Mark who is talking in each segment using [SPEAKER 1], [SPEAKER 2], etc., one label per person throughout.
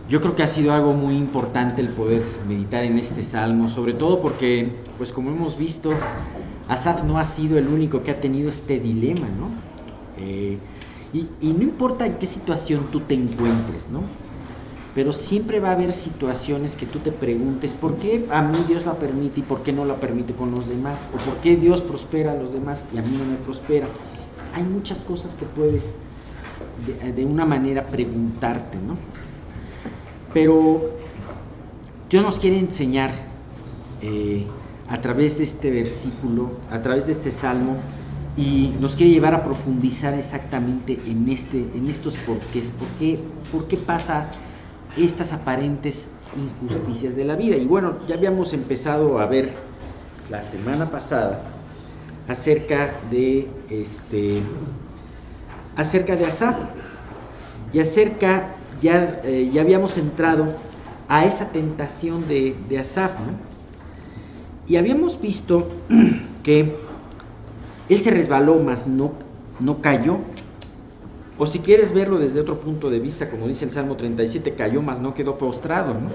[SPEAKER 1] Yo creo que ha sido algo muy importante el poder meditar en este salmo, sobre todo porque, pues como hemos visto, Asaf no ha sido el único que ha tenido este dilema, ¿no? Y no importa en qué situación tú te encuentres, ¿no? Pero siempre va a haber situaciones que tú te preguntes, ¿por qué a mí Dios la permite y por qué no la permite con los demás? ¿O por qué Dios prospera a los demás y a mí no me prospera? Hay muchas cosas que puedes de una manera preguntarte, ¿no? Pero Dios nos quiere enseñar a través de este versículo, a través de este salmo, y nos quiere llevar a profundizar exactamente en estos porqués. ¿Por qué pasa estas aparentes injusticias de la vida? Y bueno, ya habíamos empezado a ver la semana pasada acerca de Asaf, y ya habíamos entrado a esa tentación de Asaf, ¿no? Y habíamos visto que él se resbaló, mas no cayó. O si quieres verlo desde otro punto de vista, como dice el Salmo 37, cayó, mas no quedó postrado, ¿no?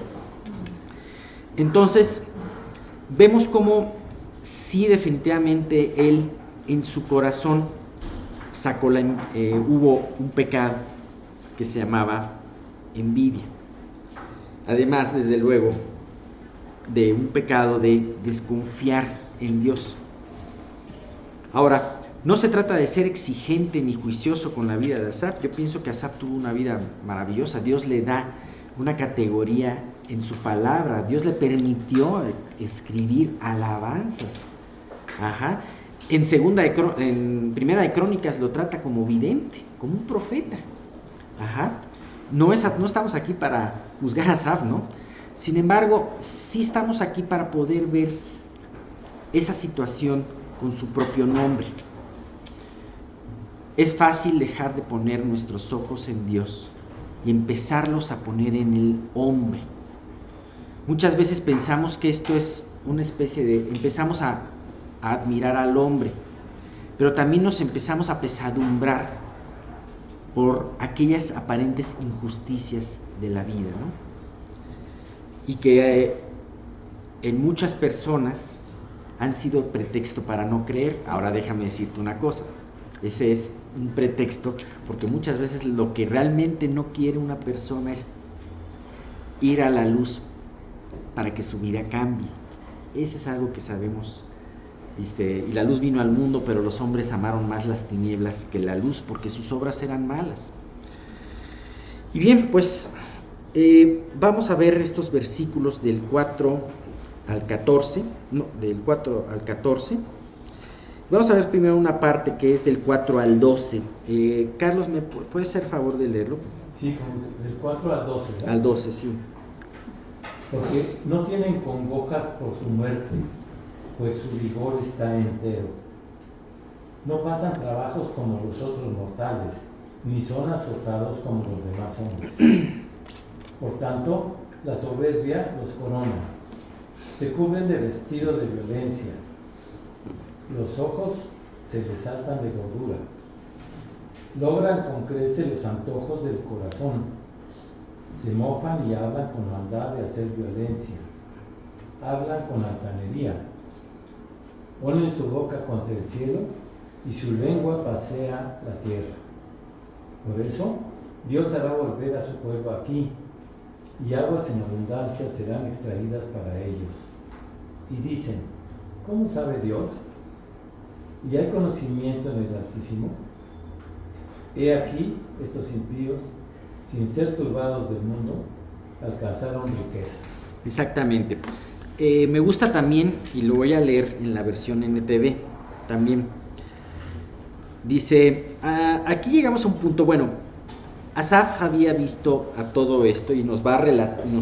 [SPEAKER 1] Entonces, vemos cómo sí, definitivamente él en su corazón hubo un pecado que se llamaba envidia. Además, desde luego, de un pecado de desconfiar en Dios. Ahora, no se trata de ser exigente ni juicioso con la vida de Asaf. Yo pienso que Asaf tuvo una vida maravillosa. Dios le da una categoría en su palabra. Dios le permitió escribir alabanzas. Ajá. En Primera de Crónicas lo trata como vidente, como un profeta. Ajá. No estamos aquí para juzgar a Asaf, ¿no? Sin embargo, sí estamos aquí para poder ver esa situación con su propio nombre. Es fácil dejar de poner nuestros ojos en Dios y empezarlos a poner en el hombre. Muchas veces pensamos que esto es una especie de... empezamos a admirar al hombre, pero también nos empezamos a pesadumbrar por aquellas aparentes injusticias de la vida, ¿no? Y que en muchas personas han sido pretexto para no creer. Ahora déjame decirte una cosa, ese es un pretexto porque muchas veces lo que realmente no quiere una persona es ir a la luz para que su vida cambie. Ese es algo que sabemos. Y la luz vino al mundo, pero los hombres amaron más las tinieblas que la luz, porque sus obras eran malas. Y bien, pues vamos a ver estos versículos del 4 al 14, del 4 al 14. Vamos a ver primero una parte que es del 4 al 12. Carlos, ¿me puedes hacer favor de leerlo?
[SPEAKER 2] Sí, del 4 al 12, ¿verdad?
[SPEAKER 1] Al 12, sí.
[SPEAKER 2] Porque no tienen congojas por su muerte, pues su vigor está entero. No pasan trabajos como los otros mortales, ni son azotados como los demás hombres. Por tanto, la soberbia los corona. Se cubren de vestido de violencia. Los ojos se les saltan de gordura. Logran con creces los antojos del corazón. Se mofan y hablan con maldad de hacer violencia. Hablan con altanería. Ponen su boca contra el cielo y su lengua pasea la tierra. Por eso, Dios hará volver a su pueblo aquí, y aguas en abundancia serán extraídas para ellos. Y dicen, ¿cómo sabe Dios? ¿Y hay conocimiento en el Altísimo? He aquí, estos impíos, sin ser turbados del mundo, alcanzaron riqueza.
[SPEAKER 1] Exactamente. Me gusta también, y lo voy a leer en la versión NTV también. Dice, aquí llegamos a un punto, bueno, Asaf había visto a todo esto y nos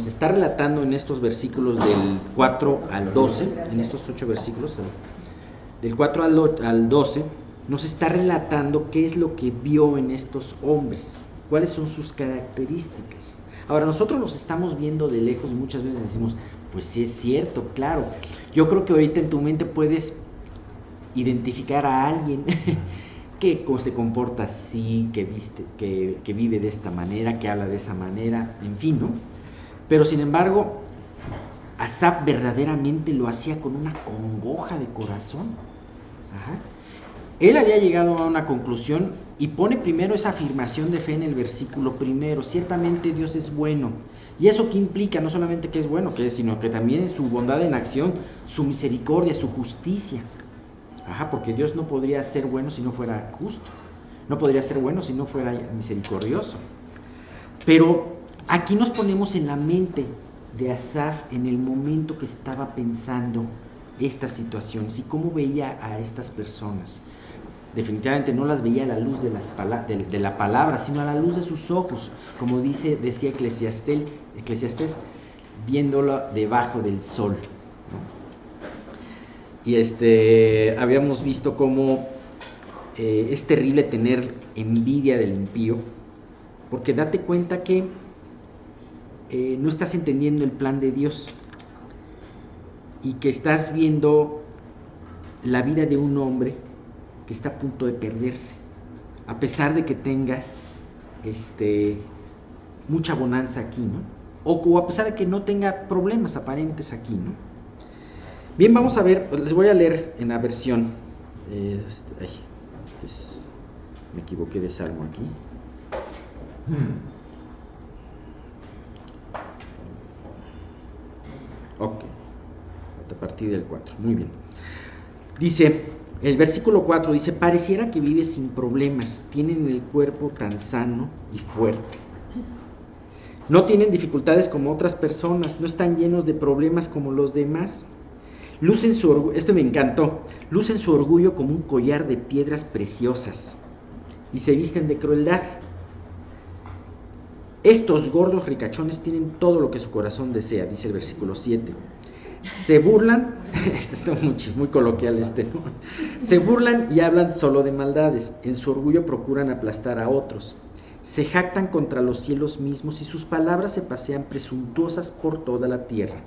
[SPEAKER 1] está relatando en estos versículos del 4 al 12, en estos 8 versículos, del 4 al 12, nos está relatando qué es lo que vio en estos hombres, cuáles son sus características. Ahora, nosotros los estamos viendo de lejos y muchas veces decimos, pues sí es cierto, claro. Yo creo que ahorita en tu mente puedes identificar a alguien que se comporta así, que vive de esta manera, que habla de esa manera, en fin, ¿no? Pero sin embargo, Asaf verdaderamente lo hacía con una congoja de corazón. Ajá. Él había llegado a una conclusión y pone primero esa afirmación de fe en el versículo primero: ciertamente Dios es bueno. ¿Y eso qué implica? No solamente que es bueno, sino que también es su bondad en acción, su misericordia, su justicia. Ajá, porque Dios no podría ser bueno si no fuera justo, no podría ser bueno si no fuera misericordioso. Pero aquí nos ponemos en la mente de Asaf en el momento que estaba pensando estas situaciones y cómo veía a estas personas. Definitivamente no las veía a la luz de la palabra, sino a la luz de sus ojos, como decía Eclesiastés, viéndolo debajo del sol, ¿no? Y habíamos visto cómo es terrible tener envidia del impío, porque date cuenta que no estás entendiendo el plan de Dios y que estás viendo la vida de un hombre que está a punto de perderse, a pesar de que tenga mucha bonanza aquí, ¿no? O a pesar de que no tenga problemas aparentes aquí, ¿no? Bien, vamos a ver, les voy a leer en la versión, me equivoqué de salmo aquí. Ok, a partir del 4, muy bien. Dice, el versículo 4 dice: pareciera que vives sin problemas, tienen el cuerpo tan sano y fuerte. No tienen dificultades como otras personas, no están llenos de problemas como los demás. Lucen su orgullo, esto me encantó, lucen su orgullo como un collar de piedras preciosas y se visten de crueldad. Estos gordos ricachones tienen todo lo que su corazón desea, dice el versículo 7. Se burlan, está muy coloquial ¿no? Se burlan y hablan solo de maldades, en su orgullo procuran aplastar a otros. Se jactan contra los cielos mismos y sus palabras se pasean presuntuosas por toda la tierra.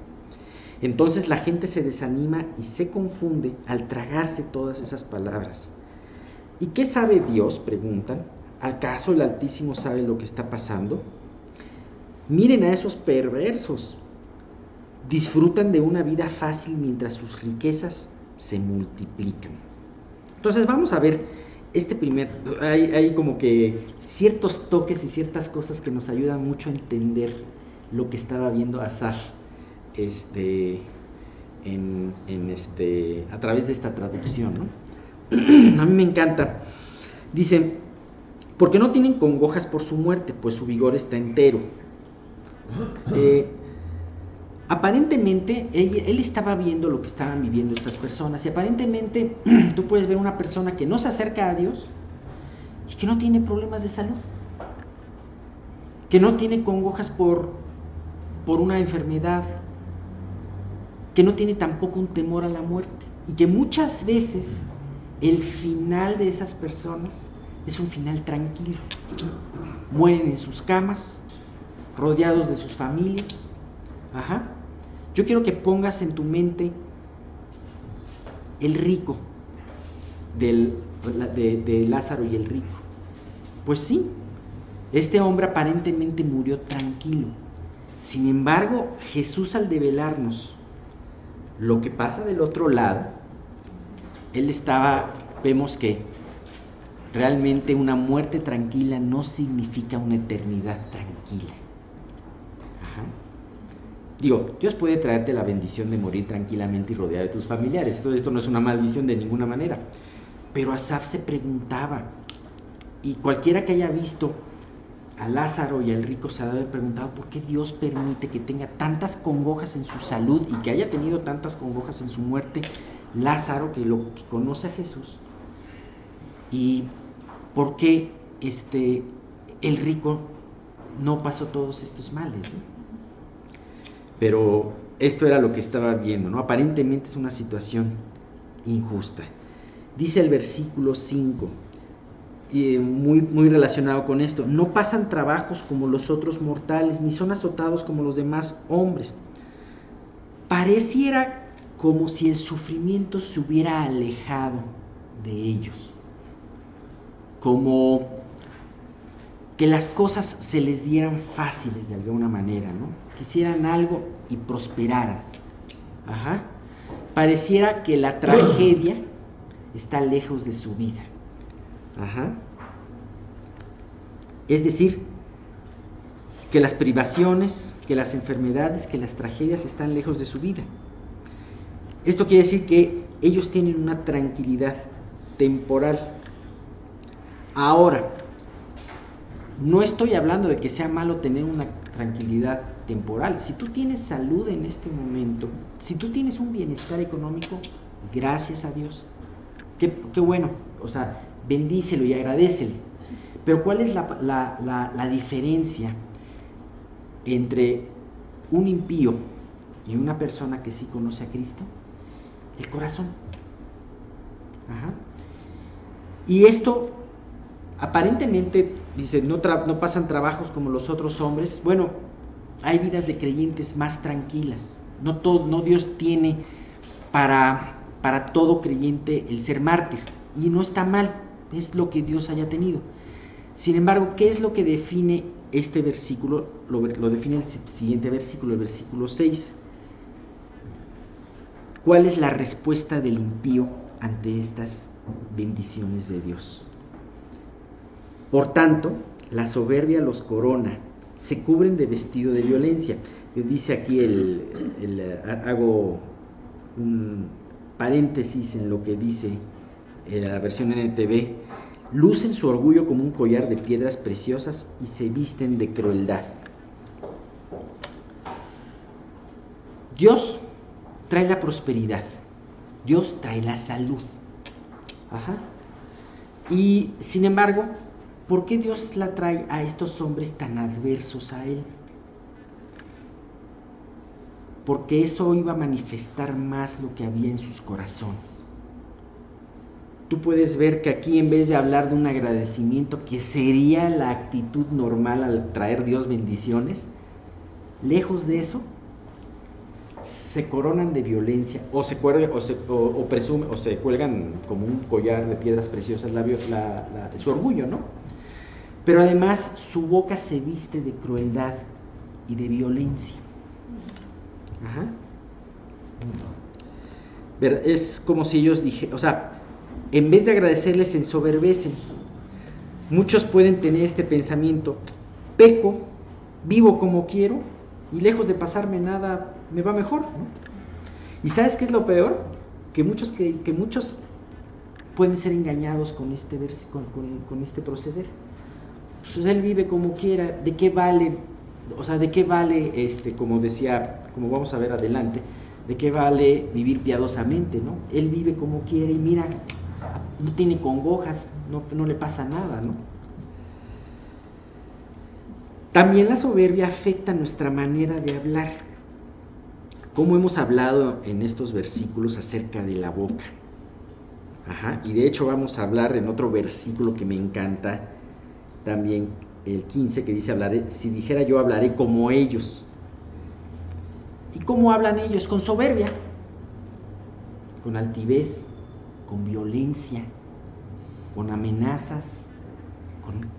[SPEAKER 1] Entonces la gente se desanima y se confunde al tragarse todas esas palabras. ¿Y qué sabe Dios?, preguntan. ¿Acaso el Altísimo sabe lo que está pasando? Miren a esos perversos. Disfrutan de una vida fácil mientras sus riquezas se multiplican. Entonces vamos a ver hay como que ciertos toques y ciertas cosas que nos ayudan mucho a entender lo que estaba viendo Asaf a través de esta traducción, ¿no? A mí me encanta. Dice: porque no tienen congojas por su muerte, pues su vigor está entero. Aparentemente él estaba viendo lo que estaban viviendo estas personas, y aparentemente tú puedes ver una persona que no se acerca a Dios y que no tiene problemas de salud, que no tiene congojas por una enfermedad, que no tiene tampoco un temor a la muerte, y que muchas veces el final de esas personas es un final tranquilo. Mueren en sus camas, rodeados de sus familias. Ajá. Yo quiero que pongas en tu mente el rico de Lázaro y el rico. Pues sí, este hombre aparentemente murió tranquilo. Sin embargo, Jesús, al develarnos lo que pasa del otro lado, vemos que realmente una muerte tranquila no significa una eternidad tranquila. Ajá. Digo, Dios puede traerte la bendición de morir tranquilamente y rodeado de tus familiares. Todo esto no es una maldición de ninguna manera. Pero Asaf se preguntaba, y cualquiera que haya visto a Lázaro y al rico se ha de haber preguntado por qué Dios permite que tenga tantas congojas en su salud y que haya tenido tantas congojas en su muerte Lázaro, que conoce a Jesús, y por qué el rico no pasó todos estos males, ¿no? Pero esto era lo que estaba viendo, ¿no? Aparentemente es una situación injusta. Dice el versículo 5, muy relacionado con esto: no pasan trabajos como los otros mortales, ni son azotados como los demás hombres. Pareciera como si el sufrimiento se hubiera alejado de ellos, como que las cosas se les dieran fáciles de alguna manera, ¿no? quisieran algo y prosperaran. Ajá. Pareciera que la tragedia está lejos de su vida. Ajá. Es decir, que las privaciones, que las enfermedades, que las tragedias están lejos de su vida. Esto quiere decir que ellos tienen una tranquilidad temporal. Ahora, no estoy hablando de que sea malo tener una tranquilidad temporal. Si tú tienes salud en este momento, si tú tienes un bienestar económico, gracias a Dios. Qué bueno, o sea, bendícelo y agradécele. Pero ¿cuál es la diferencia entre un impío y una persona que sí conoce a Cristo? El corazón. Ajá. Y esto, aparentemente, dice, no pasan trabajos como los otros hombres. Bueno, hay vidas de creyentes más tranquilas. No Dios tiene para todo creyente el ser mártir. Y no está mal, es lo que Dios haya tenido. Sin embargo, ¿qué es lo que define este versículo? Lo define el siguiente versículo, el versículo 6. ¿Cuál es la respuesta del impío ante estas bendiciones de Dios? Por tanto, la soberbia los corona, se cubren de vestido de violencia. Dice aquí, hago un paréntesis en lo que dice la versión NTV: lucen su orgullo como un collar de piedras preciosas y se visten de crueldad. Dios trae la prosperidad, Dios trae la salud. Ajá. Y sin embargo, ¿por qué Dios la trae a estos hombres tan adversos a Él? Porque eso iba a manifestar más lo que había en sus corazones. Tú puedes ver que aquí, en vez de hablar de un agradecimiento, que sería la actitud normal al traer Dios bendiciones, lejos de eso, se coronan de violencia, o se cuelgan como un collar de piedras preciosas su orgullo, ¿no? Pero además su boca se viste de crueldad y de violencia. Ajá. Es como si ellos dijeran, o sea, en vez de agradecerles, se ensoberbecen. Muchos pueden tener este pensamiento: peco, vivo como quiero, y lejos de pasarme nada, me va mejor, ¿no? ¿Y sabes qué es lo peor? Que muchos pueden ser engañados con este con este proceder. Pues él vive como quiera, ¿de qué vale? O sea, ¿de qué vale, como decía, como vamos a ver adelante, de qué vale vivir piadosamente, ¿no? Él vive como quiere y mira, no tiene congojas, no le pasa nada, ¿no? También la soberbia afecta nuestra manera de hablar. Como hemos hablado en estos versículos acerca de la boca. Ajá. Y de hecho vamos a hablar en otro versículo que me encanta, también el 15, que dice: si dijera yo, hablaré como ellos. ¿Y cómo hablan ellos? Con soberbia, con altivez, con violencia, con amenazas,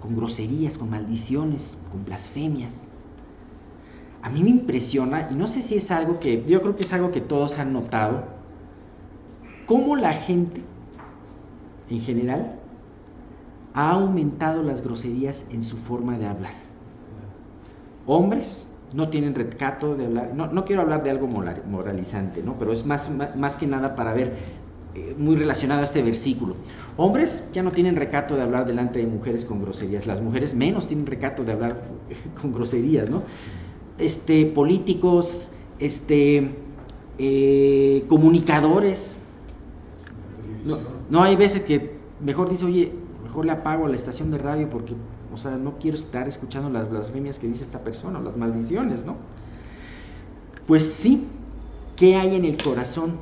[SPEAKER 1] con groserías, con maldiciones, con blasfemias. A mí me impresiona, y no sé si es algo que, yo creo que es algo que todos han notado, cómo la gente, en general, ha aumentado las groserías en su forma de hablar. Hombres no tienen recato de hablar, no quiero hablar de algo moralizante, ¿no? Pero es más que nada para ver, muy relacionado a este versículo. Hombres ya no tienen recato de hablar delante de mujeres con groserías, las mujeres menos tienen recato de hablar con groserías, ¿no? Políticos, comunicadores. No hay veces que mejor dice: oye, mejor le apago a la estación de radio porque, o sea, no quiero estar escuchando las blasfemias que dice esta persona, o las maldiciones, ¿no? Pues sí, ¿qué hay en el corazón?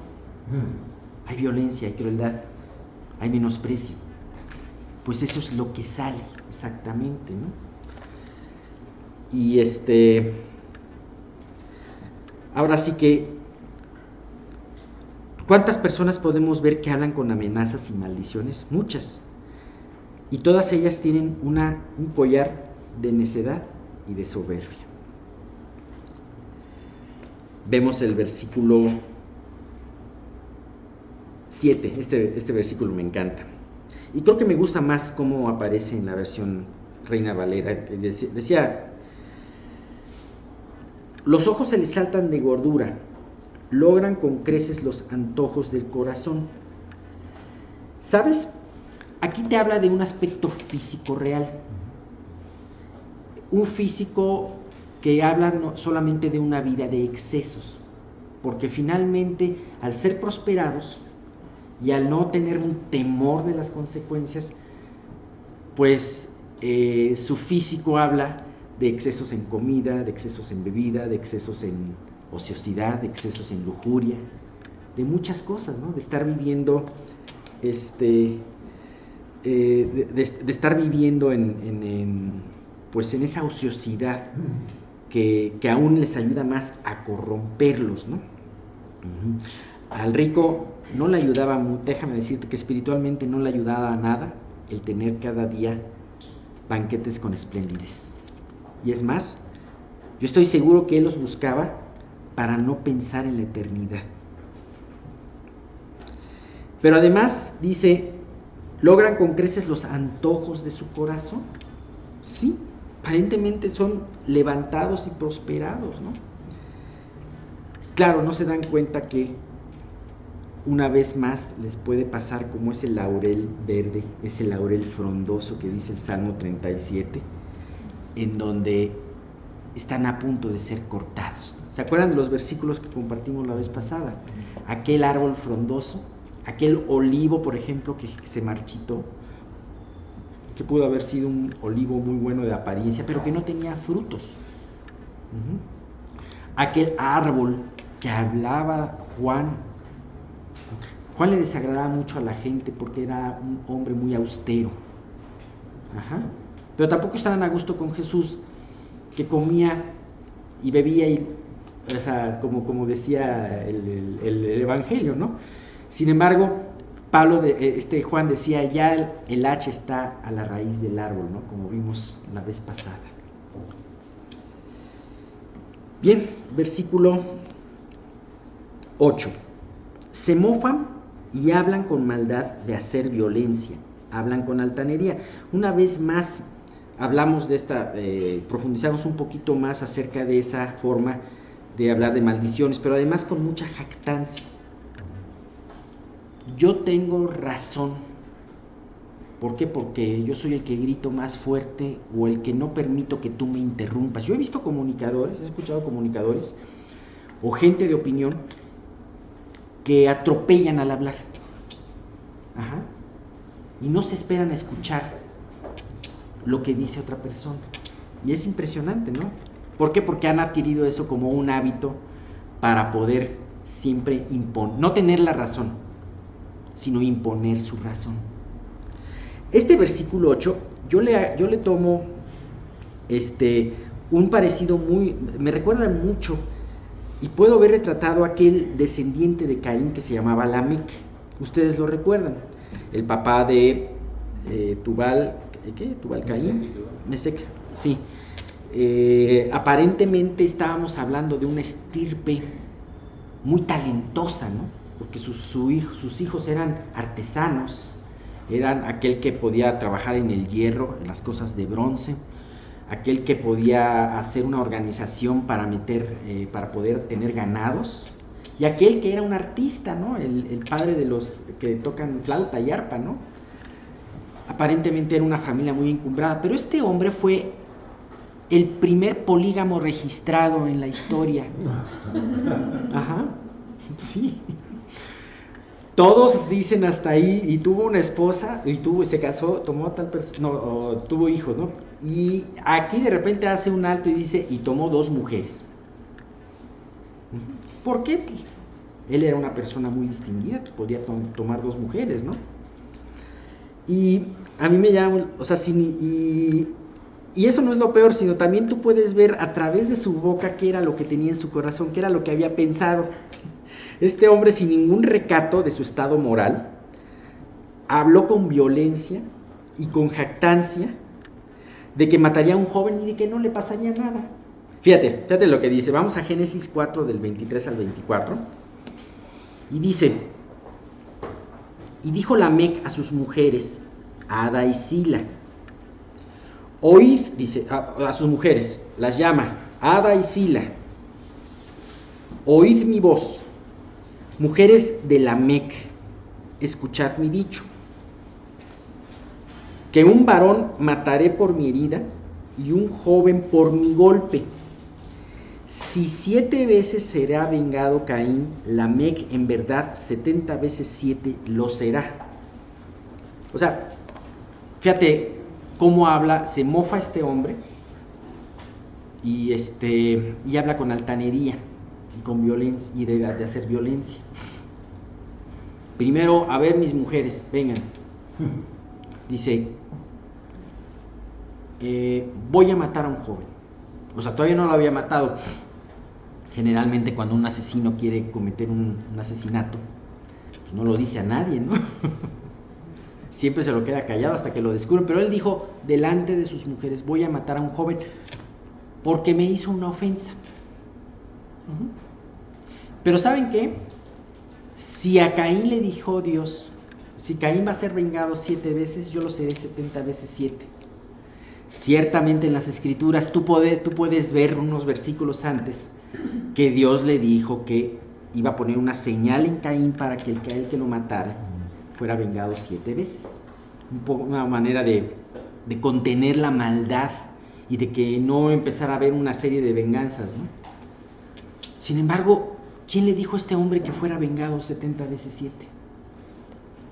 [SPEAKER 1] Hay violencia, hay crueldad, hay menosprecio. Pues eso es lo que sale, exactamente, ¿no? Y ahora sí que, ¿cuántas personas podemos ver que hablan con amenazas y maldiciones? Muchas. Y todas ellas tienen un collar de necedad y de soberbia. vemos el versículo 7, este versículo me encanta. Y creo que me gusta más cómo aparece en la versión Reina Valera, que decía, los ojos se les saltan de gordura, logran con creces los antojos del corazón. ¿Sabes? Aquí te habla de un aspecto físico real. Un físico que habla no solamente de una vida de excesos, porque finalmente al ser prosperados y al no tener un temor de las consecuencias, pues su físico habla de excesos en comida, de excesos en bebida, de excesos en ociosidad, de excesos en lujuria, de muchas cosas, ¿no? De estar viviendo, de estar viviendo pues en esa ociosidad que aún les ayuda más a corromperlos, ¿no? Al rico no le ayudaba, déjame decirte que espiritualmente no le ayudaba a nada el tener cada día banquetes con esplendidez. Y es más, yo estoy seguro que él los buscaba para no pensar en la eternidad. Pero además dice, logran con creces los antojos de su corazón. Sí, aparentemente son levantados y prosperados, ¿no? Claro, no se dan cuenta que una vez más les puede pasar como ese laurel verde, ese laurel frondoso que dice el Salmo 37, en donde están a punto de ser cortados. ¿Se acuerdan de los versículos que compartimos la vez pasada? Aquel árbol frondoso, aquel olivo, por ejemplo, que se marchitó, que pudo haber sido un olivo muy bueno de apariencia, pero que no tenía frutos. Aquel árbol que hablaba Juan le desagradaba mucho a la gente porque era un hombre muy austero. Pero tampoco estaban a gusto con Jesús, que comía y bebía, o sea, como decía el Evangelio, ¿no? Sin embargo, Juan decía, ya el hacha está a la raíz del árbol, ¿no? Como vimos la vez pasada. Bien, versículo 8. Se mofan y hablan con maldad de hacer violencia, hablan con altanería. Una vez más hablamos de profundizamos un poquito más acerca de esa forma de hablar de maldiciones, pero además con mucha jactancia. Yo tengo razón. ¿Por qué? Porque yo soy el que grito más fuerte o el que no permito que tú me interrumpas. Yo he visto comunicadores, he escuchado comunicadores o gente de opinión que atropellan al hablar. Y no se esperan a escuchar lo que dice otra persona. Y es impresionante, ¿no? ¿Por qué? Porque han adquirido eso como un hábito para poder siempre no tener la razón, sino imponer su razón. Este versículo 8, yo le tomo un parecido me recuerda mucho, y puedo ver retratado aquel descendiente de Caín que se llamaba Lamec. Ustedes lo recuerdan, el papá de Tubal Caín, Mesec, sí. Aparentemente estábamos hablando de una estirpe muy talentosa, ¿no? Porque sus hijos eran artesanos, eran aquel que podía trabajar en el hierro, en las cosas de bronce, aquel que podía hacer una organización para poder tener ganados, y aquel que era un artista, ¿no? El padre de los que tocan flauta y arpa, ¿no? Aparentemente era una familia muy encumbrada, pero este hombre fue el primer polígamo registrado en la historia. Sí. Todos dicen hasta ahí, y tuvo una esposa, se casó, tuvo hijos, ¿no? Y aquí de repente hace un alto y dice, y tomó 2 mujeres. ¿Por qué? Pues él era una persona muy distinguida, podía tomar 2 mujeres, ¿no? Y a mí me llama, o sea, y eso no es lo peor, sino también tú puedes ver a través de su boca qué era lo que tenía en su corazón, qué era lo que había pensado. Este hombre, sin ningún recato de su estado moral, habló con violencia y con jactancia de que mataría a un joven y de que no le pasaría nada. Fíjate lo que dice. Vamos a Génesis 4 del 23 al 24. Y dice: y dijo Lamec a sus mujeres, Ada y Sila, oíd, dice, a sus mujeres, las llama, Ada y Sila, oíd mi voz, mujeres de Lamec, escuchad mi dicho, que un varón mataré por mi herida y un joven por mi golpe. Si 7 veces será vengado Caín, Lamec en verdad 70 veces 7 lo será. O sea, fíjate cómo habla, se mofa este hombre y habla con altanería y con violencia y de hacer violencia. Primero, a ver, mis mujeres, vengan. Dice, voy a matar a un joven. O sea, todavía no lo había matado. Generalmente cuando un asesino quiere cometer un asesinato, pues no lo dice a nadie, ¿no? Siempre se lo queda callado hasta que lo descubren. Pero él dijo delante de sus mujeres, voy a matar a un joven porque me hizo una ofensa. Pero ¿saben qué? Si a Caín le dijo Dios, si Caín va a ser vengado 7 veces, yo lo seré 70 veces 7. Ciertamente en las Escrituras tú puedes ver unos versículos antes que Dios le dijo que iba a poner una señal en Caín para que el que lo matara fuera vengado 7 veces. Una manera de contener la maldad y de que no empezara a haber una serie de venganzas, ¿no? Sin embargo, ¿quién le dijo a este hombre que fuera vengado 70 veces 7?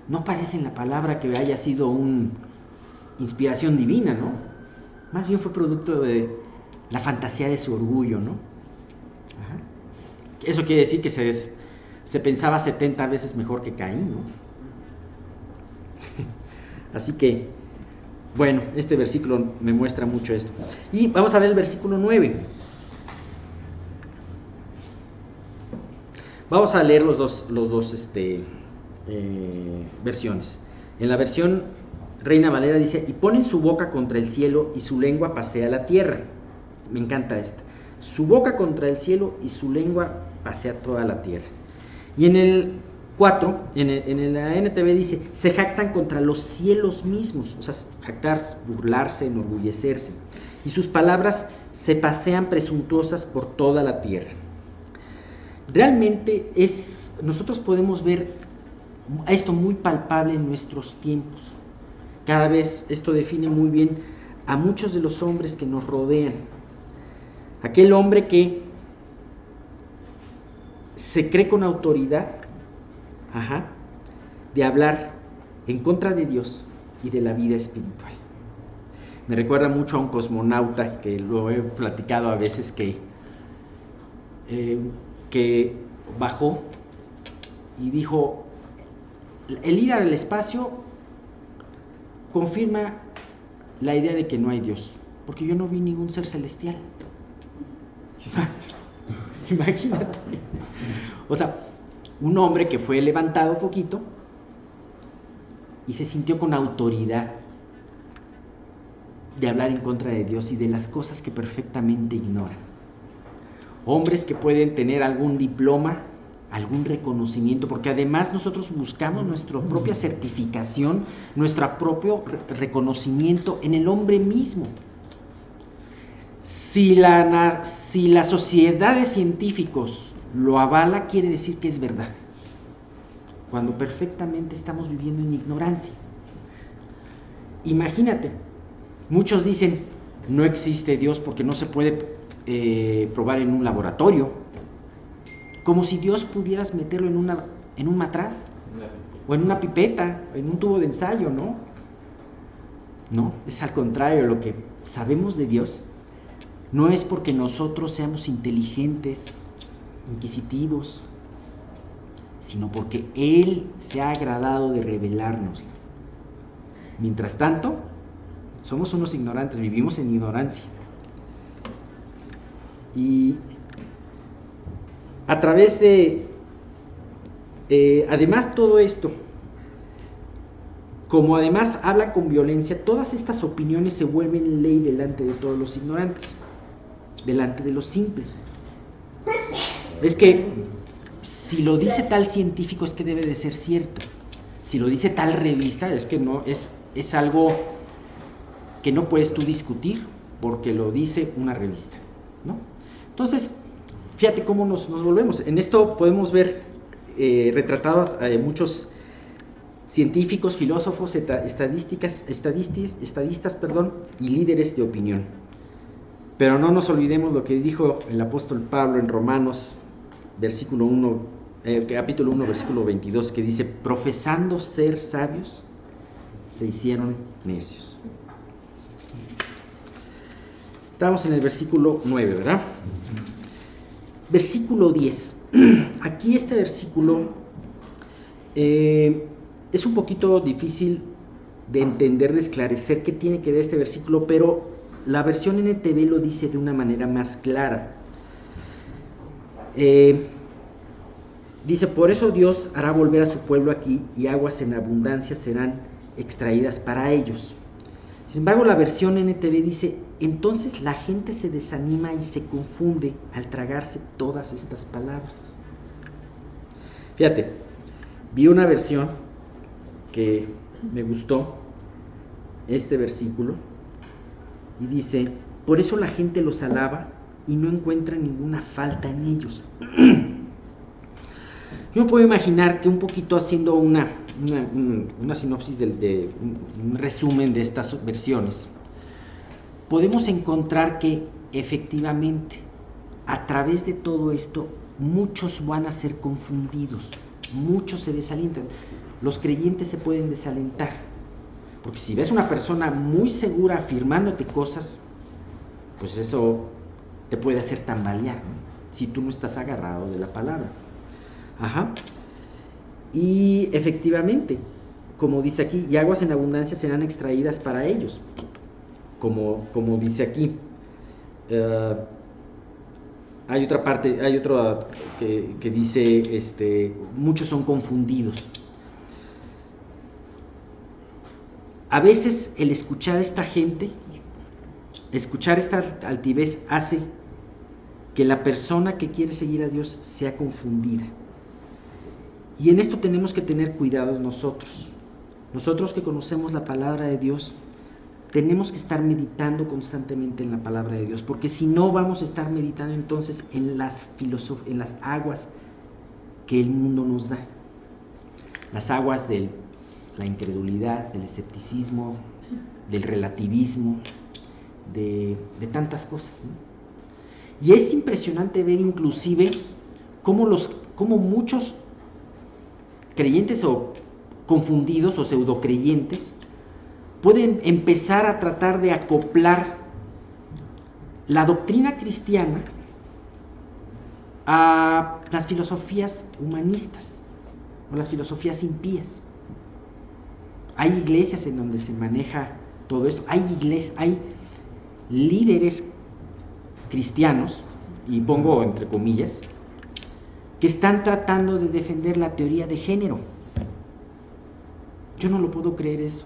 [SPEAKER 1] No parece en la palabra que haya sido una inspiración divina, ¿no? Más bien fue producto de la fantasía de su orgullo, ¿no? Ajá. Eso quiere decir que se pensaba 70 veces mejor que Caín, ¿no? Así que, bueno, este versículo me muestra mucho esto. Y vamos a ver el versículo 9. Vamos a leer los dos versiones. En la versión Reina Valera dice, y ponen su boca contra el cielo y su lengua pasea la tierra. Me encanta esta. Su boca contra el cielo y su lengua pasea toda la tierra. Y en el 4, en la NTV dice, se jactan contra los cielos mismos. O sea, jactar, burlarse, enorgullecerse. Y sus palabras se pasean presuntuosas por toda la tierra. Realmente nosotros podemos ver esto muy palpable en nuestros tiempos. Cada vez esto define muy bien a muchos de los hombres que nos rodean. Aquel hombre que se cree con autoridad, de hablar en contra de Dios y de la vida espiritual. Me recuerda mucho a un cosmonauta que lo he platicado a veces que bajó y dijo, el ir al espacio confirma la idea de que no hay Dios, porque yo no vi ningún ser celestial. O sea, imagínate. O sea, un hombre que fue levantado poquito y se sintió con autoridad de hablar en contra de Dios y de las cosas que perfectamente ignoran. Hombres que pueden tener algún diploma, algún reconocimiento, porque además nosotros buscamos nuestra propia certificación, nuestro propio reconocimiento en el hombre mismo. Si la sociedad de científicos lo avala, quiere decir que es verdad, cuando perfectamente estamos viviendo en ignorancia. Imagínate, muchos dicen, no existe Dios porque no se puede probar en un laboratorio. Como si Dios pudieras meterlo en un matraz, o en una pipeta, o en un tubo de ensayo, ¿no? No, es al contrario. Lo que sabemos de Dios no es porque nosotros seamos inteligentes, inquisitivos, sino porque Él se ha agradado de revelárnoslo. Mientras tanto, somos unos ignorantes, vivimos en ignorancia. Y a través además todo esto, como además habla con violencia, todas estas opiniones se vuelven ley delante de todos los ignorantes. delante de los simples. Es que si lo dice tal científico es que debe de ser cierto. Si lo dice tal revista es que no, es algo que no puedes tú discutir porque lo dice una revista, ¿no? Entonces, fíjate cómo nos volvemos. En esto podemos ver retratados muchos científicos, filósofos, estadistas, y líderes de opinión. Pero no nos olvidemos lo que dijo el apóstol Pablo en Romanos, capítulo 1, versículo 22, que dice: profesando ser sabios, se hicieron necios. Estamos en el versículo 9, ¿verdad? Versículo 10. Aquí este versículo es un poquito difícil de entender, de esclarecer qué tiene que ver este versículo, pero la versión NTV lo dice de una manera más clara. Dice: por eso Dios hará volver a su pueblo aquí, y aguas en abundancia serán extraídas para ellos. Sin embargo, la versión NTV dice: entonces la gente se desanima y se confunde al tragarse todas estas palabras. Fíjate, vi una versión que me gustó, este versículo, y dice: por eso la gente los alaba y no encuentra ninguna falta en ellos. Yo me puedo imaginar que un poquito haciendo una sinopsis, un resumen de estas versiones, podemos encontrar que efectivamente a través de todo esto muchos van a ser confundidos, muchos se desalientan. Los creyentes se pueden desalentar, porque si ves una persona muy segura afirmándote cosas, pues eso te puede hacer tambalear, ¿no? Si tú no estás agarrado de la palabra. Ajá. Y efectivamente, como dice aquí, y aguas en abundancia serán extraídas para ellos, como dice aquí. Hay otra parte, hay otro que dice, muchos son confundidos. A veces el escuchar a esta gente, escuchar esta altivez, hace que la persona que quiere seguir a Dios sea confundida. Y en esto tenemos que tener cuidado nosotros. Nosotros que conocemos la palabra de Dios, tenemos que estar meditando constantemente en la palabra de Dios, porque si no vamos a estar meditando entonces en las aguas que el mundo nos da. Las aguas de la incredulidad, del escepticismo, del relativismo, de tantas cosas, ¿no? Y es impresionante ver inclusive cómo muchos creyentes o confundidos o pseudocreyentes pueden empezar a tratar de acoplar la doctrina cristiana a las filosofías humanistas o las filosofías impías. Hay iglesias en donde se maneja todo esto, hay líderes cristianos, y pongo entre comillas, que están tratando de defender la teoría de género. Yo no lo puedo creer eso.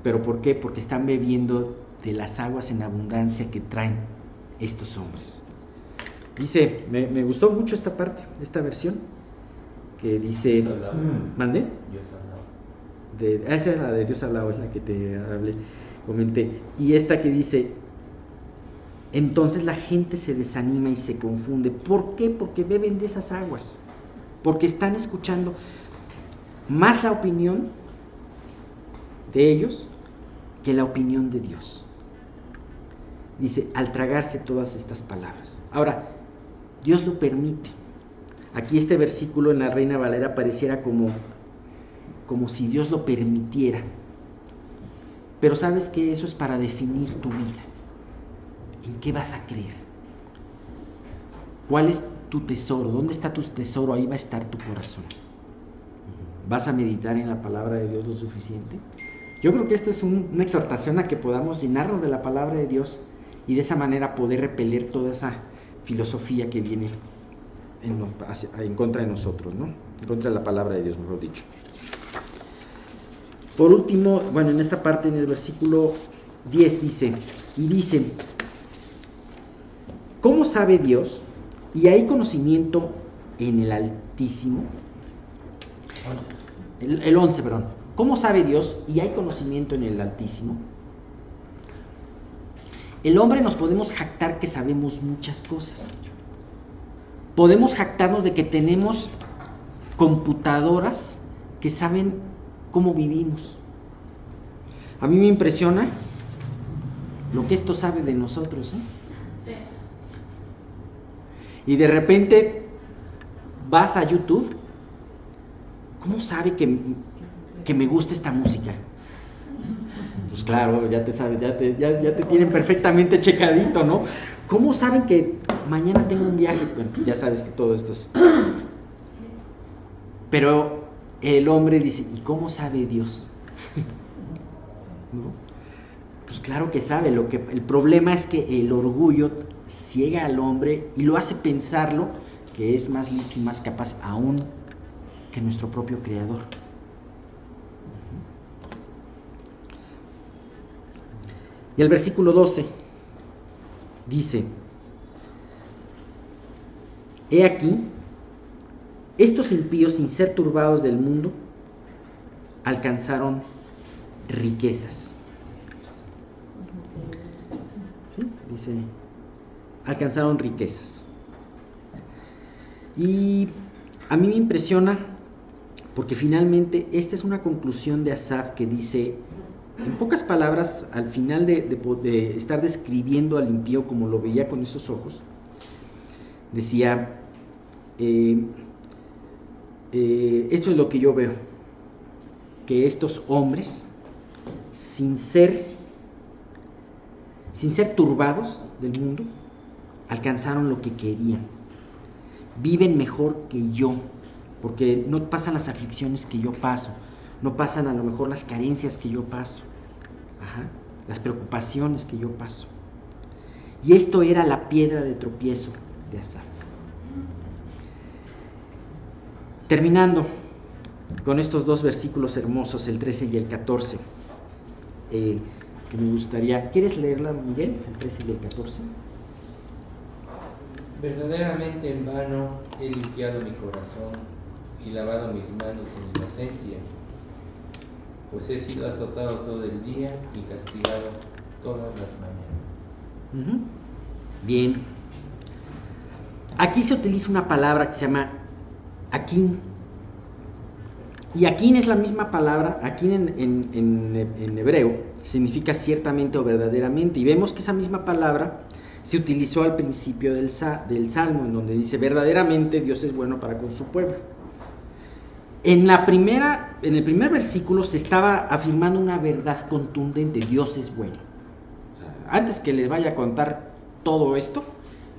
[SPEAKER 1] ¿Pero por qué? Porque están bebiendo de las aguas en abundancia que traen estos hombres. Dice, me gustó mucho esta parte, esta versión, que dice, ¿mandé? Esa es la de Dios hablado, es la que te hablé, comenté. Y esta que dice, entonces la gente se desanima y se confunde. ¿Por qué? Porque beben de esas aguas, porque están escuchando más la opinión de ellos que la opinión de Dios. Dice, al tragarse todas estas palabras. Ahora, Dios lo permite. Aquí este versículo en la Reina Valera pareciera como si Dios lo permitiera. Pero sabes que eso es para definir tu vida. ¿En qué vas a creer? ¿Cuál es tu tesoro? ¿Dónde está tu tesoro? Ahí va a estar tu corazón. ¿Vas a meditar en la palabra de Dios lo suficiente? Yo creo que esto es una exhortación a que podamos llenarnos de la palabra de Dios y de esa manera poder repeler toda esa filosofía que viene en contra de nosotros, ¿no? En contra de la palabra de Dios, mejor dicho. Por último, bueno, en esta parte, en el versículo 10 dice, y dicen, ¿Cómo sabe Dios? Y hay conocimiento en el Altísimo. El 11, perdón. ¿Cómo sabe Dios? Y hay conocimiento en el Altísimo. El hombre nos podemos jactar que sabemos muchas cosas. Podemos jactarnos de que tenemos computadoras que saben cómo vivimos. A mí me impresiona lo que esto sabe de nosotros, ¿eh? Sí. Y de repente vas a YouTube, ¿cómo sabe que me gusta esta música? Pues claro, ya te sabe, ya te tienen perfectamente checadito, ¿no? ¿Cómo saben que mañana tengo un viaje? Bueno, ya sabes que todo esto es... Pero el hombre dice, ¿y cómo sabe Dios? ¿No? Pues claro que sabe. El problema es que el orgullo ciega al hombre y lo hace pensarlo que es más listo y más capaz aún que nuestro propio Creador. Y el versículo 12 dice: He aquí, estos impíos, sin ser turbados del mundo, alcanzaron riquezas. ¿Sí? Dice, alcanzaron riquezas. Y a mí me impresiona porque finalmente esta es una conclusión de Asaf que dice, en pocas palabras, al final de estar describiendo al impío como lo veía con esos ojos, decía, esto es lo que yo veo, que estos hombres, sin ser turbados del mundo, alcanzaron lo que querían, viven mejor que yo, porque no pasan las aflicciones que yo paso, no pasan a lo mejor las carencias que yo paso, las preocupaciones que yo paso. Y esto era la piedra de tropiezo de Asaf. Terminando con estos dos versículos hermosos, el 13 y el 14, que me gustaría... ¿Quieres leerla, Miguel? El 13 y el 14.
[SPEAKER 3] Verdaderamente en vano he limpiado mi corazón y lavado mis manos en inocencia, pues he sido azotado todo el día y castigado todas las mañanas.
[SPEAKER 1] Bien. Aquí se utiliza una palabra que se llama Aquín. Y Aquín es la misma palabra, Aquín en hebreo, significa ciertamente o verdaderamente. Y vemos que esa misma palabra se utilizó al principio del Salmo, en donde dice, verdaderamente Dios es bueno para con su pueblo. En el primer versículo se estaba afirmando una verdad contundente, Dios es bueno. O sea, antes que les vaya a contar todo esto,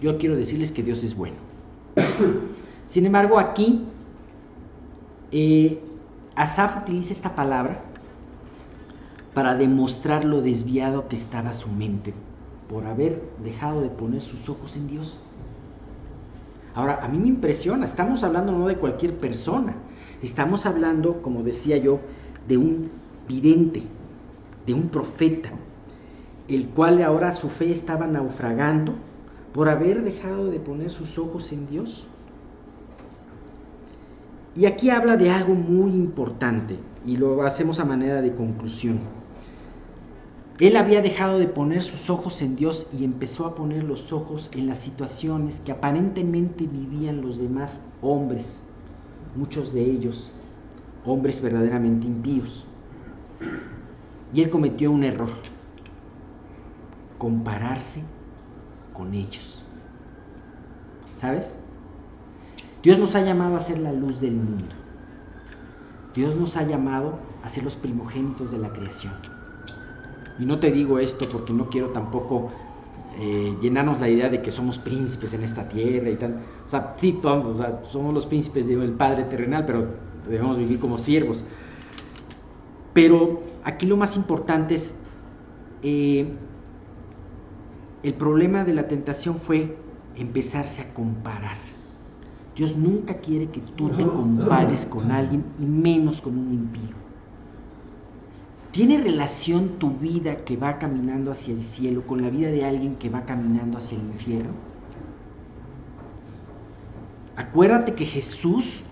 [SPEAKER 1] yo quiero decirles que Dios es bueno. Sin embargo, aquí Asaf utiliza esta palabra para demostrar lo desviado que estaba su mente por haber dejado de poner sus ojos en Dios. Ahora, a mí me impresiona, estamos hablando no de cualquier persona, estamos hablando, como decía yo, de un vidente, de un profeta, el cual ahora su fe estaba naufragando por haber dejado de poner sus ojos en Dios. Y aquí habla de algo muy importante, y lo hacemos a manera de conclusión. Él había dejado de poner sus ojos en Dios y empezó a poner los ojos en las situaciones que aparentemente vivían los demás hombres, muchos de ellos hombres verdaderamente impíos. Y él cometió un error: compararse con ellos. ¿Sabes? Dios nos ha llamado a ser la luz del mundo. Dios nos ha llamado a ser los primogénitos de la creación. Y no te digo esto porque no quiero tampoco llenarnos la idea de que somos príncipes en esta tierra y tal. O sea, sí, somos los príncipes del Padre terrenal, pero debemos vivir como siervos. Pero aquí lo más importante es, el problema de la tentación fue empezarse a comparar. Dios nunca quiere que tú te compares con alguien y menos con un impío. ¿Tiene relación tu vida que va caminando hacia el cielo con la vida de alguien que va caminando hacia el infierno? Acuérdate que Jesús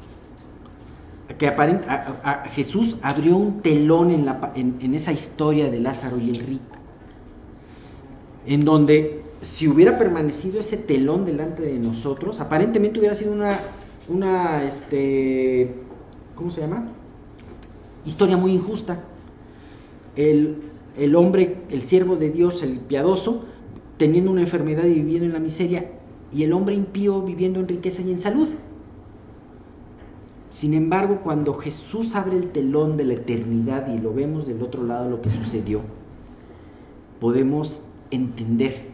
[SPEAKER 1] abrió un telón en esa historia de Lázaro y el rico, en donde si hubiera permanecido ese telón delante de nosotros, aparentemente hubiera sido una ¿cómo se llama? Historia muy injusta. El hombre, el siervo de Dios, el piadoso, teniendo una enfermedad y viviendo en la miseria, y el hombre impío viviendo en riqueza y en salud. Sin embargo, cuando Jesús abre el telón de la eternidad y lo vemos del otro lado lo que sucedió, podemos entender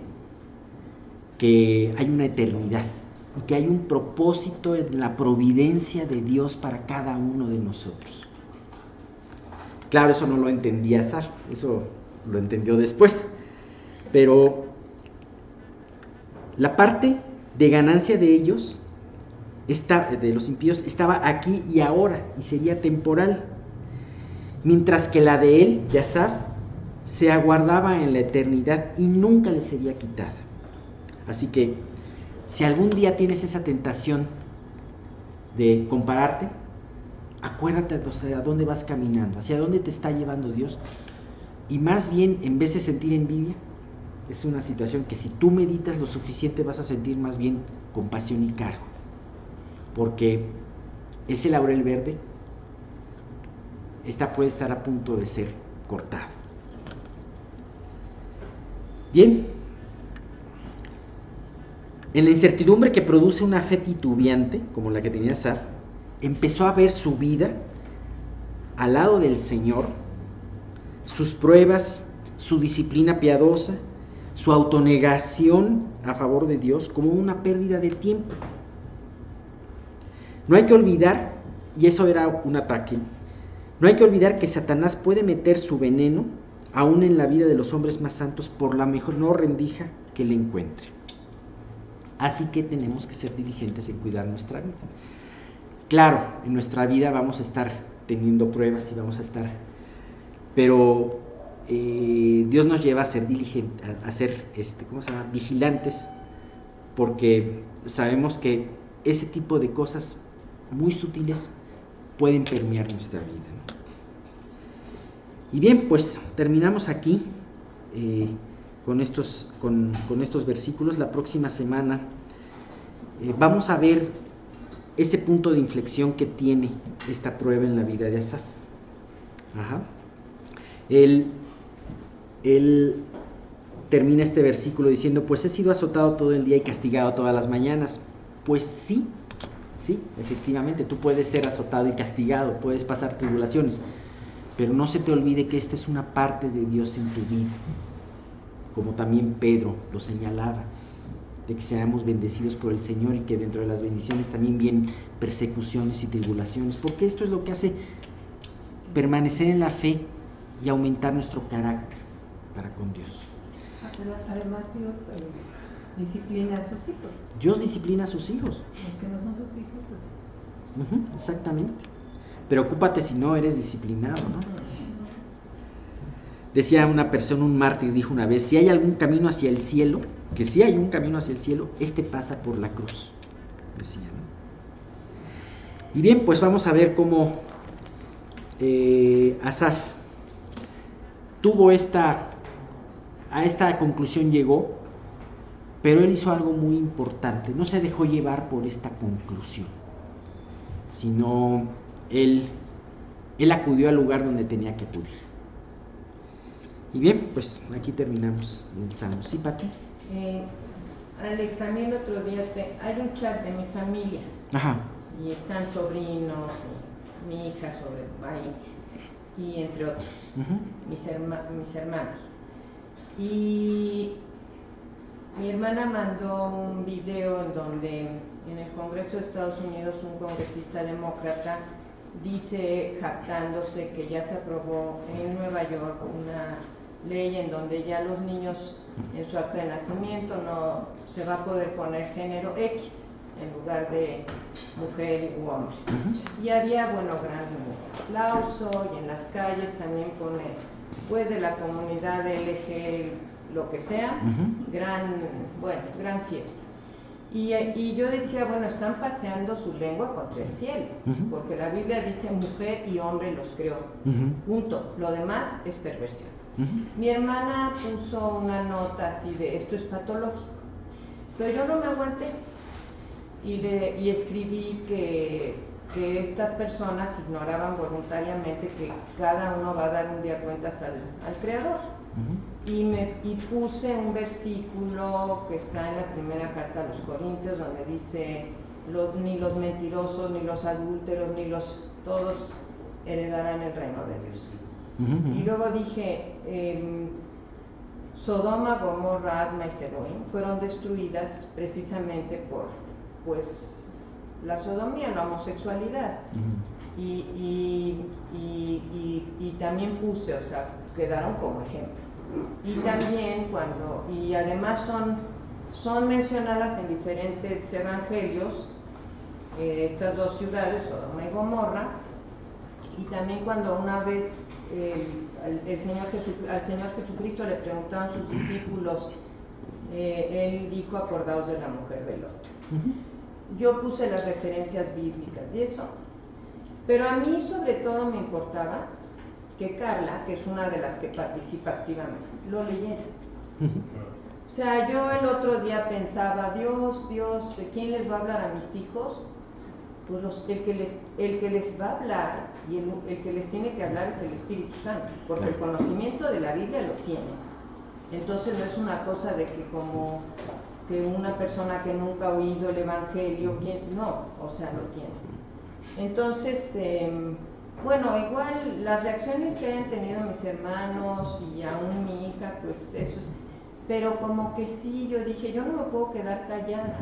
[SPEAKER 1] que hay una eternidad y que hay un propósito en la providencia de Dios para cada uno de nosotros. Claro, eso no lo entendía Asaf, eso lo entendió después, pero la parte de ganancia de ellos, de los impíos, estaba aquí y ahora y sería temporal, mientras que la de él, de Asaf, se aguardaba en la eternidad y nunca le sería quitada. Así que si algún día tienes esa tentación de compararte, acuérdate hacia dónde vas caminando, hacia dónde te está llevando Dios, y más bien, en vez de sentir envidia, es una situación que si tú meditas lo suficiente vas a sentir más bien compasión y cargo, porque ese laurel verde puede estar a punto de ser cortado. Bien, en la incertidumbre que produce una fe titubeante, como la que tenía Asaf, empezó a ver su vida al lado del Señor, sus pruebas, su disciplina piadosa, su autonegación a favor de Dios como una pérdida de tiempo. No hay que olvidar, y eso era un ataque, no hay que olvidar que Satanás puede meter su veneno aún en la vida de los hombres más santos por la menor rendija que le encuentre. Así que tenemos que ser diligentes en cuidar nuestra vida. Claro, en nuestra vida vamos a estar teniendo pruebas y vamos a estar, pero Dios nos lleva a ser diligentes, a ser vigilantes, porque sabemos que ese tipo de cosas muy sutiles pueden permear nuestra vida, ¿no? Y bien, pues terminamos aquí con estos versículos. La próxima semana vamos a ver ese punto de inflexión que tiene esta prueba en la vida de Asaf. Él termina este versículo diciendo: pues he sido azotado todo el día y castigado todas las mañanas. Pues sí, efectivamente, tú puedes ser azotado y castigado, puedes pasar tribulaciones, pero no se te olvide que esta es una parte de Dios en tu vida, como también Pedro lo señalaba, de que seamos bendecidos por el Señor y que dentro de las bendiciones también vienen persecuciones y tribulaciones, porque esto es lo que hace permanecer en la fe y aumentar nuestro carácter para con Dios.
[SPEAKER 4] Además, Dios disciplina a sus hijos.
[SPEAKER 1] Dios disciplina a sus hijos.
[SPEAKER 4] Los que no son sus hijos, pues.
[SPEAKER 1] Exactamente. Preocúpate si no eres disciplinado, ¿no? Decía una persona, un mártir, dijo una vez: si hay algún camino hacia el cielo, que si hay un camino hacia el cielo, pasa por la cruz, decía, ¿no? Y bien, pues vamos a ver cómo Asaf tuvo a esta conclusión llegó, pero él hizo algo muy importante. No se dejó llevar por esta conclusión, sino él acudió al lugar donde tenía que acudir. Y bien, pues aquí terminamos el Salmo. ¿Sí, Pati?
[SPEAKER 5] Alex, a mí el otro día hay un chat de mi familia.
[SPEAKER 1] Ajá.
[SPEAKER 5] Y están sobrinos, mi hija ahí, y entre otros, mis hermanos. Y mi hermana mandó un video en donde en el Congreso de Estados Unidos un congresista demócrata dice, jactándose, que ya se aprobó en Nueva York una ley en donde ya los niños en su acta de nacimiento no se va a poder poner género X en lugar de mujer u hombre. Y había, gran aplauso, y en las calles también pone, pues, de la comunidad LG, lo que sea, gran fiesta. Y yo decía, bueno, están paseando su lengua contra el cielo, porque la Biblia dice mujer y hombre los creó, punto, lo demás es perversión. Mi hermana puso una nota así de esto es patológico, pero yo no me aguanté y escribí que estas personas ignoraban voluntariamente que cada uno va a dar un día cuentas al Creador. Y puse un versículo que está en la primera carta a los Corintios, donde dice, ni los mentirosos, ni los adúlteros, todos heredarán el reino de Dios. Y luego dije, Sodoma, Gomorra, Adma y Seboim fueron destruidas precisamente por, pues, la sodomía, la homosexualidad. Y también puse, o sea, quedaron como ejemplo. Y también y además son mencionadas en diferentes evangelios, estas dos ciudades, Sodoma y Gomorra, y también cuando una vez al Señor Jesucristo le preguntaron sus discípulos, él dijo, acordaos de la mujer de Lot. Yo puse las referencias bíblicas y eso, pero a mí sobre todo me importaba que Carla, que es una de las que participa activamente, lo leyera. O sea, yo el otro día pensaba, Dios, ¿quién les va a hablar a mis hijos? Pues el que les va a hablar y el que les tiene que hablar es el Espíritu Santo, porque el conocimiento de la Biblia lo tiene. Entonces no es una cosa de que como que una persona que nunca ha oído el Evangelio, no, o sea, lo tiene. Entonces, bueno, igual las reacciones que hayan tenido mis hermanos y aún mi hija, pues eso es, pero como que sí, yo dije, yo no me puedo quedar callada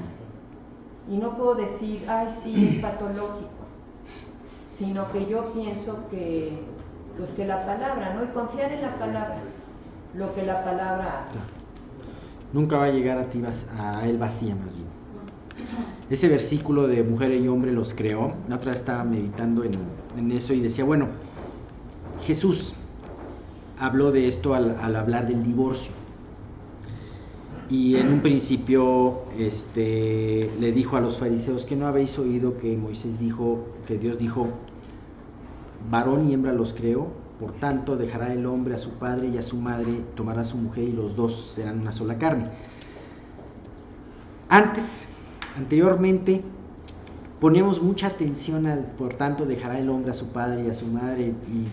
[SPEAKER 5] y no puedo decir, ay sí, es patológico, sino que yo pienso que, pues que la palabra, ¿no? Y confiar en la palabra, lo que la palabra hace.
[SPEAKER 1] Nunca va a llegar a ti, a él vacía más bien. Ese versículo de mujer y hombre los creó, la otra vez estaba meditando en eso y decía, bueno, Jesús habló de esto al hablar del divorcio. Y en un principio le dijo a los fariseos que no habéis oído que Moisés dijo, que Dios dijo, varón y hembra los creó, por tanto dejará el hombre a su padre y a su madre, tomará a su mujer y los dos serán una sola carne. Anteriormente poníamos mucha atención al, por tanto dejará el hombre a su padre y a su madre, y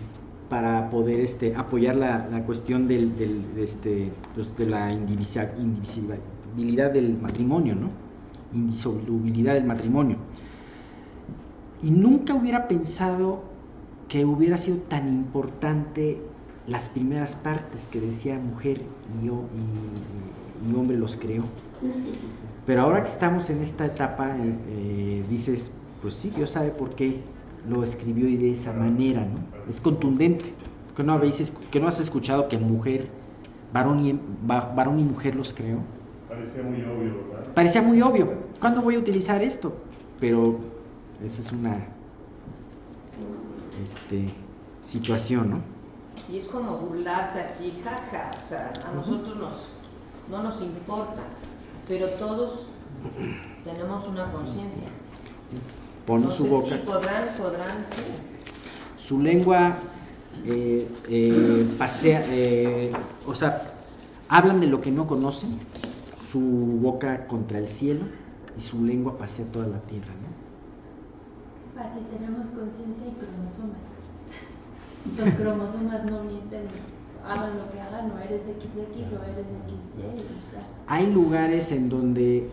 [SPEAKER 1] para poder apoyar la cuestión pues de la indivisibilidad del matrimonio, ¿no? Indisolubilidad del matrimonio. Y nunca hubiera pensado que hubiera sido tan importante las primeras partes que decía mujer y hombre los creó. Pero ahora que estamos en esta etapa, dices, pues sí, Dios sabe por qué lo escribió y de esa manera, ¿no? Es contundente. ¿Que no has escuchado que varón y mujer los creó?
[SPEAKER 6] Parecía muy obvio, ¿verdad?
[SPEAKER 1] Parecía muy obvio. ¿Cuándo voy a utilizar esto? Pero esa es una situación, ¿no?
[SPEAKER 5] Y es como burlarse así, jaja, o sea, a nosotros no nos importa, pero todos tenemos una conciencia.
[SPEAKER 1] Pone su boca.
[SPEAKER 5] Sí, podrán, sí.
[SPEAKER 1] Su lengua pasea, o sea, hablan de lo que no conocen, su boca contra el cielo y su lengua pasea toda la tierra, ¿no?
[SPEAKER 7] Para que tenemos conciencia y cromosomas. Los cromosomas no mienten, hagan lo que hagan, o eres XX o eres XY.
[SPEAKER 1] Hay lugares en donde,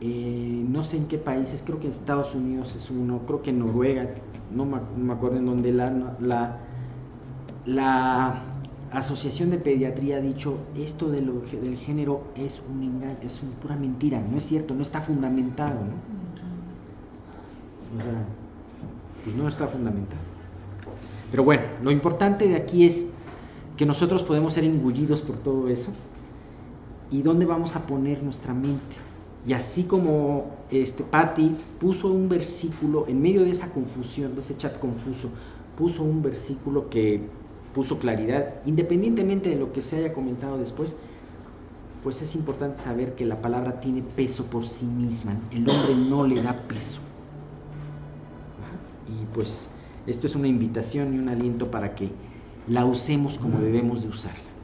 [SPEAKER 1] no sé en qué países, creo que en Estados Unidos es uno, creo que en Noruega, no me acuerdo en donde la Asociación de Pediatría ha dicho, esto del género es un engaño, es una pura mentira, no es cierto, no está fundamentado, ¿no? O sea, pues no está fundamentado. Pero bueno, lo importante de aquí es que nosotros podemos ser engullidos por todo eso. ¿Y dónde vamos a poner nuestra mente? Y así como Patti puso un versículo en medio de esa confusión, de ese chat confuso, puso un versículo que puso claridad, independientemente de lo que se haya comentado después, pues es importante saber que la palabra tiene peso por sí misma. El hombre no le da peso. Y pues esto es una invitación y un aliento para que la usemos como debemos de usarla.